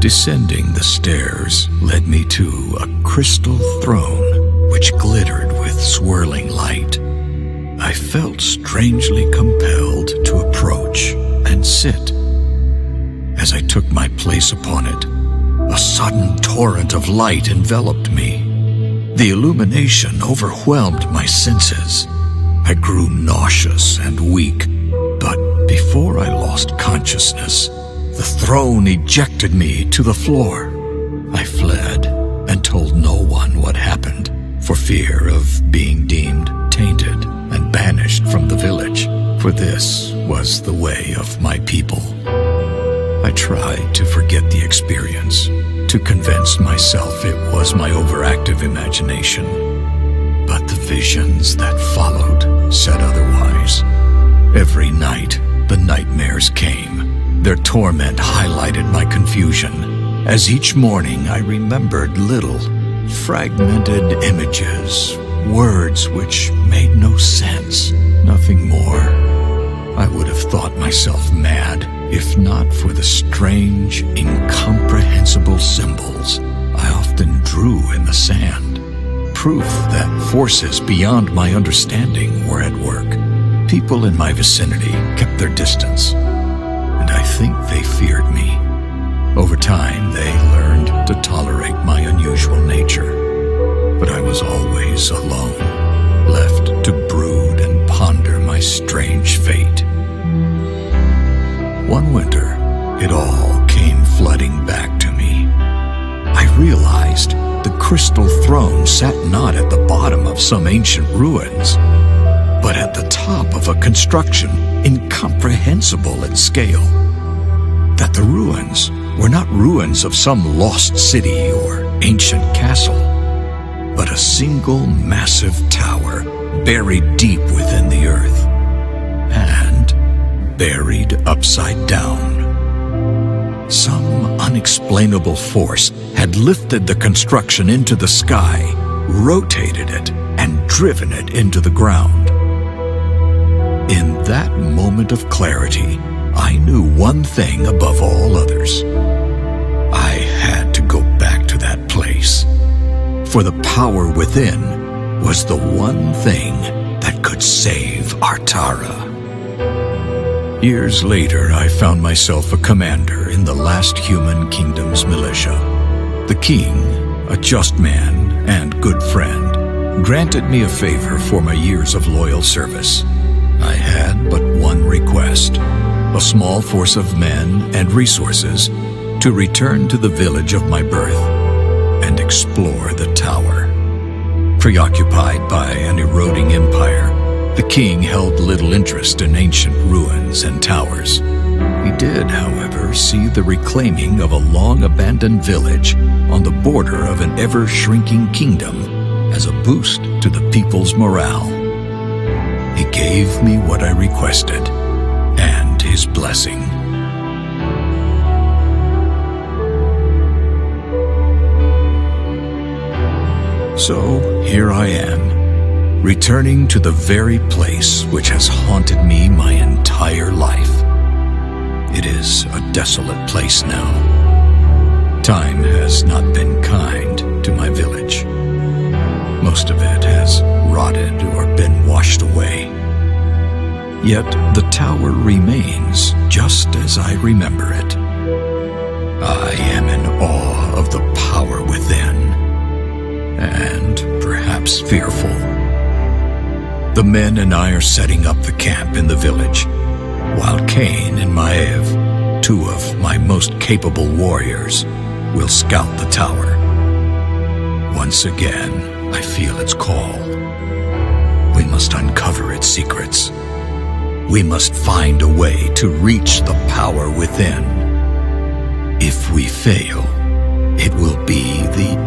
Descending the stairs led me to a crystal throne which glittered with swirling light. I felt strangely compelled to approach and sit. As I took my place upon it, a sudden torrent of light enveloped me. The illumination overwhelmed my senses. I grew nauseous and weak, but before I lost consciousness, the throne ejected me to the floor. I fled and told no one what happened, for fear of being deemed tainted and banished from the village, for this was the way of my people. I tried to forget the experience, to convince myself it was my overactive imagination. But the visions that followed said otherwise. Every night, the nightmares came. Their torment highlighted my confusion, as each morning I remembered little, fragmented images, words which made no sense, nothing more. I would have thought myself mad, if not for the strange, incomprehensible symbols I often drew in the sand. Proof that forces beyond my understanding were at work. People in my vicinity kept their distance, and I think they feared me. Over time, they learned to tolerate my unusual nature, but I was always alone, left to brood and ponder my strange fate. One winter, it all came flooding back to me. I realized the crystal throne sat not at the bottom of some ancient ruins, but at the top of a construction incomprehensible in scale. That the ruins were not ruins of some lost city or ancient castle, but a single massive tower buried deep within the earth, and buried upside down. Some unexplainable force had lifted the construction into the sky, rotated it, and driven it into the ground. In that moment of clarity, I knew one thing above all others. I had to go back to that place, for the power within was the one thing that could save Artara. Years later, I found myself a commander in the last human kingdom's militia. The king, a just man and good friend, granted me a favor for my years of loyal service. I had but one request: a small force of men and resources to return to the village of my birth and explore the tower. Preoccupied by an eroding empire, the king held little interest in ancient ruins and towers. He did, however, see the reclaiming of a long-abandoned village on the border of an ever-shrinking kingdom as a boost to the people's morale. He gave me what I requested, and his blessing. So here I am, returning to the very place which has haunted me my entire life. It is a desolate place now. Time has not been kind to my village. Most of it has rotted or been washed away. Yet the tower remains just as I remember it. I am in awe of the power within, and perhaps fearful. The men and I are setting up the camp in the village, while Cain and Maev, two of my most capable warriors, will scout the tower. Once again, I feel its call. We must uncover its secrets. We must find a way to reach the power within. If we fail, it will be the